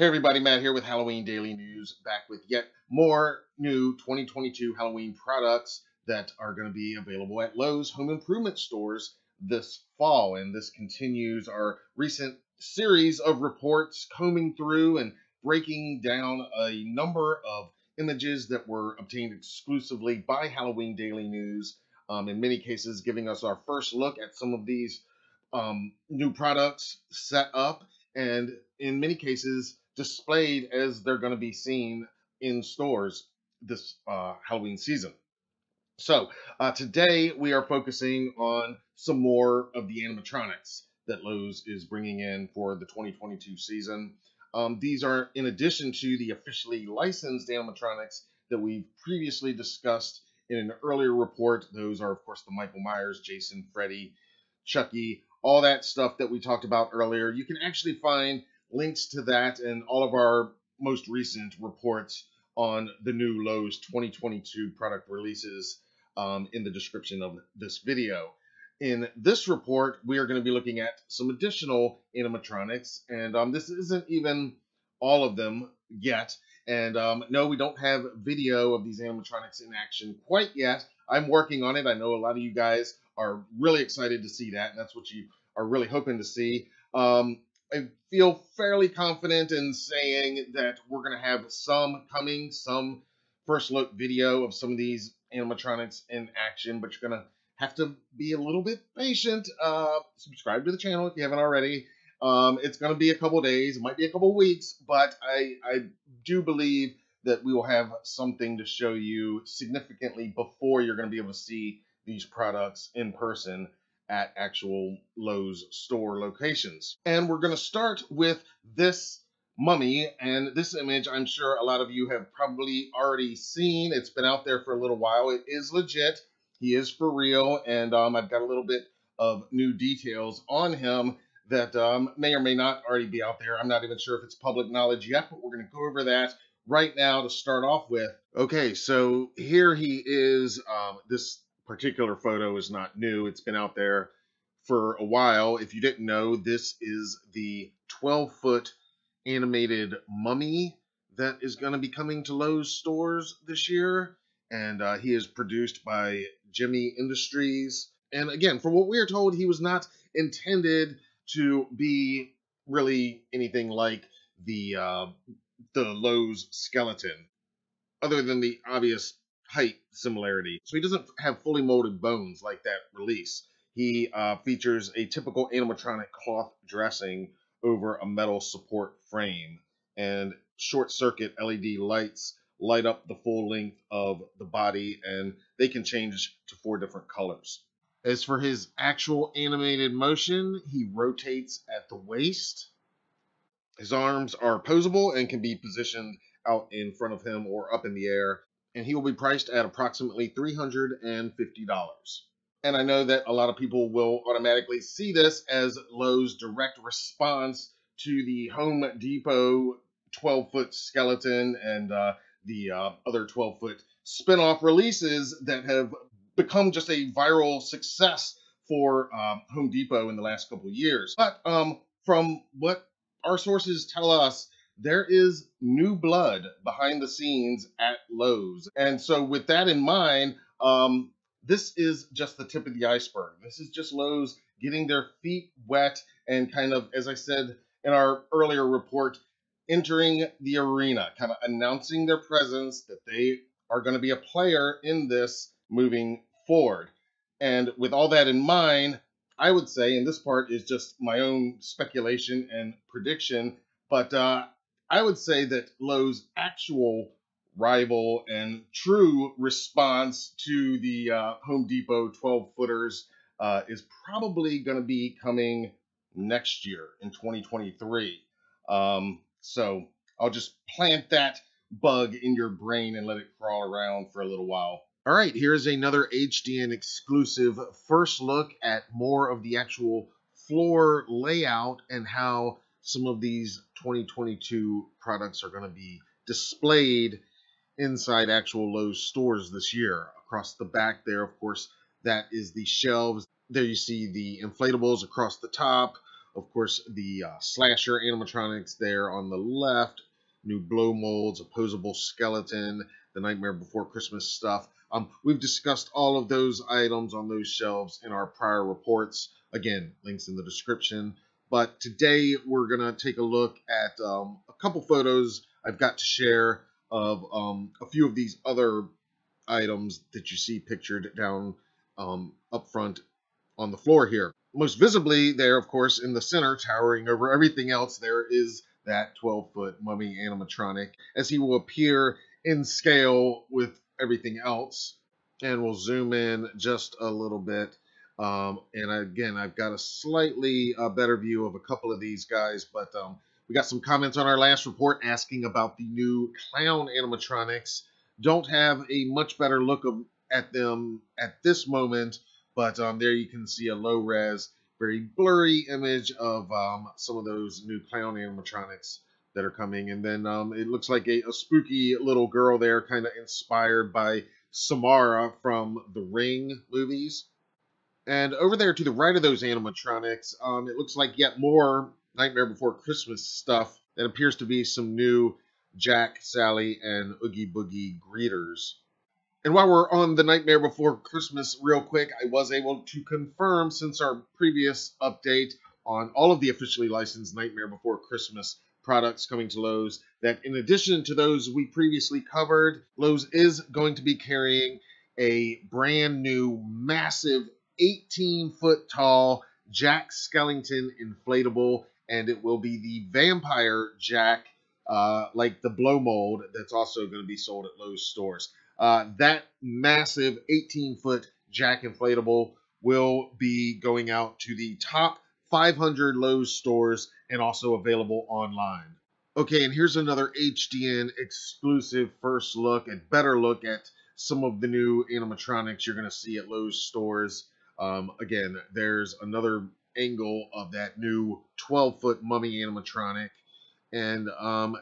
Hey everybody, Matt here with Halloween Daily News, back with yet more new 2022 Halloween products that are going to be available at Lowe's home improvement stores this fall. And this continues our recent series of reports combing through and breaking down a number of images that were obtained exclusively by Halloween Daily News. In many cases, giving us our first look at some of these new products set up, and in many cases displayed as they're going to be seen in stores this Halloween season. So today we are focusing on some more of the animatronics that Lowe's is bringing in for the 2022 season. These are in addition to the officially licensed animatronics that we've previously discussed in an earlier report. Those are, of course, the Michael Myers, Jason, Freddy, Chucky, all that stuff that we talked about earlier. You can actually find links to that and all of our most recent reports on the new Lowe's 2022 product releases in the description of this video. In this report, we are going to be looking at some additional animatronics, and this isn't even all of them yet. And no, we don't have video of these animatronics in action quite yet. I'm working on it. I know a lot of you guys are really excited to see that, and that's what you are really hoping to see. I feel fairly confident in saying that we're going to have some coming, some first look video of some of these animatronics in action, but you're going to have to be a little bit patient. Subscribe to the channel if you haven't already. It's going to be a couple days, it might be a couple weeks, but I do believe that we will have something to show you significantly before you're going to be able to see these products in person at actual Lowe's store locations. And we're going to start with this mummy, and this image I'm sure a lot of you have probably already seen. It's been out there for a little while. It is legit. He is for real, and I've got a little bit of new details on him that may or may not already be out there. I'm not even sure if it's public knowledge yet, but we're going to go over that right now to start off with. Okay, so here he is. This particular photo is not new. It's been out there for a while. If you didn't know, this is the 12-foot animated mummy that is going to be coming to Lowe's stores this year. And he is produced by Jimmy Industries. And again, from what we are told, he was not intended to be really anything like the Lowe's skeleton, other than the obvious height similarity. So he doesn't have fully molded bones like that release. He features a typical animatronic cloth dressing over a metal support frame, and short circuit LED lights light up the full length of the body, and they can change to 4 different colors. As for his actual animated motion, he rotates at the waist. His arms are posable and can be positioned out in front of him or up in the air, and he will be priced at approximately $350. And I know that a lot of people will automatically see this as Lowe's direct response to the Home Depot 12-foot skeleton and the other 12-foot spin-off releases that have become just a viral success for Home Depot in the last couple of years. But from what our sources tell us, there is new blood behind the scenes at Lowe's. And so with that in mind, this is just the tip of the iceberg. This is just Lowe's getting their feet wet and kind of, as I said in our earlier report, entering the arena, kind of announcing their presence, that they are going to be a player in this moving forward. And with all that in mind, I would say, and this part is just my own speculation and prediction, but I would say that Lowe's actual rival and true response to the Home Depot 12-footers is probably going to be coming next year in 2023. So I'll just plant that bug in your brain and let it crawl around for a little while. All right, here's another HDN exclusive first look at more of the actual floor layout and how some of these 2022 products are going to be displayed inside actual Lowe's stores this year. Across the back there, of course, that is the shelves. There you see the inflatables across the top. Of course, the slasher animatronics there on the left, new blow molds, opposable skeleton, the Nightmare Before Christmas stuff. We've discussed all of those items on those shelves in our prior reports. Again, links in the description. But today we're going to take a look at a couple photos I've got to share of a few of these other items that you see pictured down up front on the floor here. Most visibly there, of course, in the center, towering over everything else, there is that 12-foot mummy animatronic, as he will appear in scale with everything else. And we'll zoom in just a little bit. And again, I've got a slightly better view of a couple of these guys, but we got some comments on our last report asking about the new clown animatronics. Don't have a much better look at them at this moment, but there you can see a low-res, very blurry image of some of those new clown animatronics that are coming. And then it looks like a spooky little girl there, kind of inspired by Samara from the Ring movies. And over there to the right of those animatronics, it looks like yet more Nightmare Before Christmas stuff that appears to be some new Jack, Sally, and Oogie Boogie greeters. And while we're on the Nightmare Before Christmas real quick, I was able to confirm since our previous update on all of the officially licensed Nightmare Before Christmas products coming to Lowe's that in addition to those we previously covered, Lowe's is going to be carrying a brand new massive 18-foot tall Jack Skellington inflatable, and it will be the Vampire Jack, like the blow mold, that's also going to be sold at Lowe's stores. That massive 18-foot Jack inflatable will be going out to the top 500 Lowe's stores and also available online. Okay, and here's another HDN exclusive first look and better look at some of the new animatronics you're going to see at Lowe's stores. Again, there's another angle of that new 12-foot mummy animatronic. And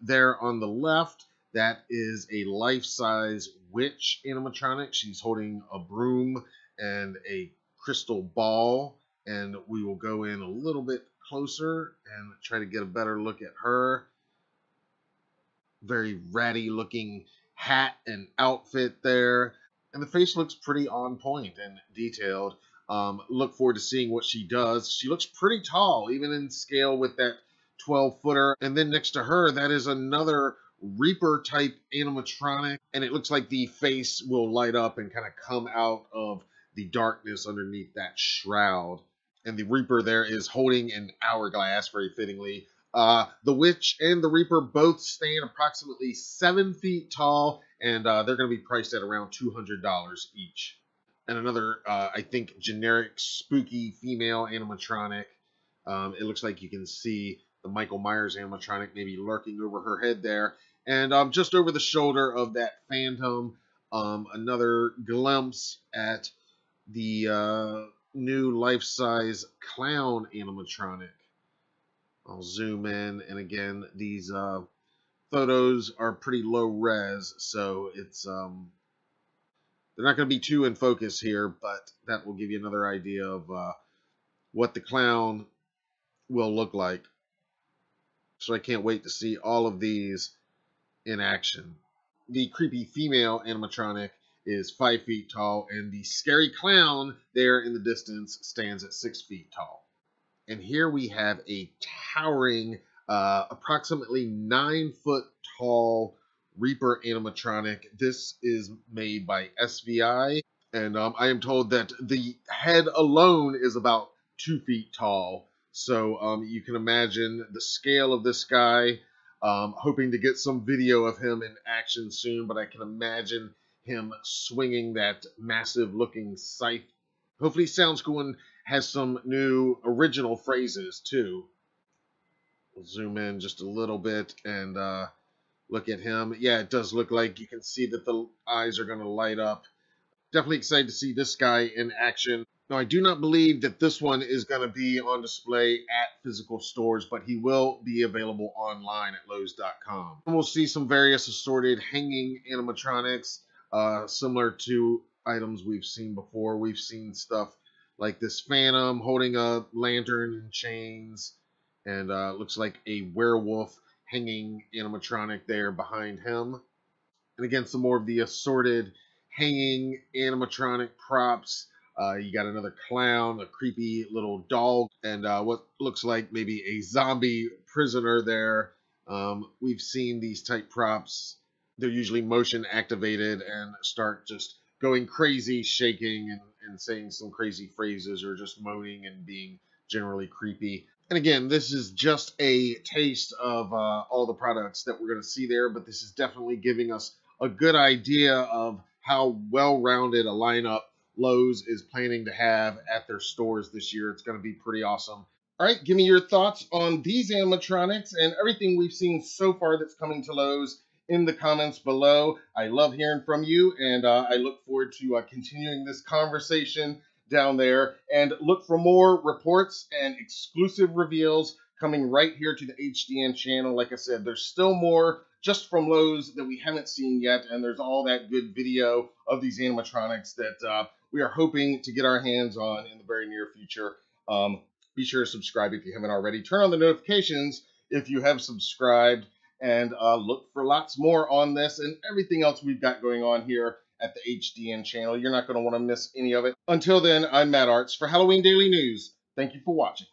there on the left, that is a life-size witch animatronic. She's holding a broom and a crystal ball. And we will go in a little bit closer and try to get a better look at her. Very ratty looking hat and outfit there. And the face looks pretty on point and detailed. Look forward to seeing what she does. She looks pretty tall, even in scale with that 12-footer. And then next to her, that is another Reaper type animatronic. And it looks like the face will light up and kind of come out of the darkness underneath that shroud. And the Reaper there is holding an hourglass, very fittingly. The Witch and the Reaper both stand approximately 7 feet tall, and they're going to be priced at around $200 each. And another, I think, generic spooky female animatronic. It looks like you can see the Michael Myers animatronic maybe lurking over her head there. And just over the shoulder of that Phantom, another glimpse at the new life-size clown animatronic. I'll zoom in, and again, these photos are pretty low res, so it's they're not going to be too in focus here, but that will give you another idea of what the clown will look like. So I can't wait to see all of these in action. The creepy female animatronic is 5 feet tall, and the scary clown there in the distance stands at 6 feet tall. And here we have a towering, approximately 9 foot tall Reaper animatronic. This is made by SVI, and I am told that the head alone is about 2 feet tall. So you can imagine the scale of this guy. Hoping to get some video of him in action soon, but I can imagine him swinging that massive looking scythe. Hopefully sounds cool and has some new original phrases too. We'll zoom in just a little bit and look at him. Yeah, it does look like you can see that the eyes are going to light up. Definitely excited to see this guy in action. Now, I do not believe that this one is going to be on display at physical stores, but he will be available online at Lowes.com. And we'll see some various assorted hanging animatronics, similar to items we've seen before. We've seen stuff like this phantom holding a lantern and chains, and looks like a werewolf hanging animatronic there behind him. And again, some more of the assorted hanging animatronic props. You got another clown, a creepy little dog, and what looks like maybe a zombie prisoner there. We've seen these type props. They're usually motion activated and start just going crazy, shaking and saying some crazy phrases, or just moaning and being generally creepy. And again, this is just a taste of all the products that we're going to see there, but this is definitely giving us a good idea of how well-rounded a lineup Lowe's is planning to have at their stores this year. It's going to be pretty awesome. All right, give me your thoughts on these animatronics and everything we've seen so far that's coming to Lowe's in the comments below. I love hearing from you, and I look forward to continuing this conversation down there. And look for more reports and exclusive reveals coming right here to the HDN channel. Like I said, there's still more just from Lowe's that we haven't seen yet, and there's all that good video of these animatronics that we are hoping to get our hands on in the very near future. Be sure to subscribe if you haven't already. Turn on the notifications if you have subscribed, and look for lots more on this and everything else we've got going on here at the HDN channel. You're not going to want to miss any of it. Until then, I'm Matt Arts for Halloween Daily News. Thank you for watching.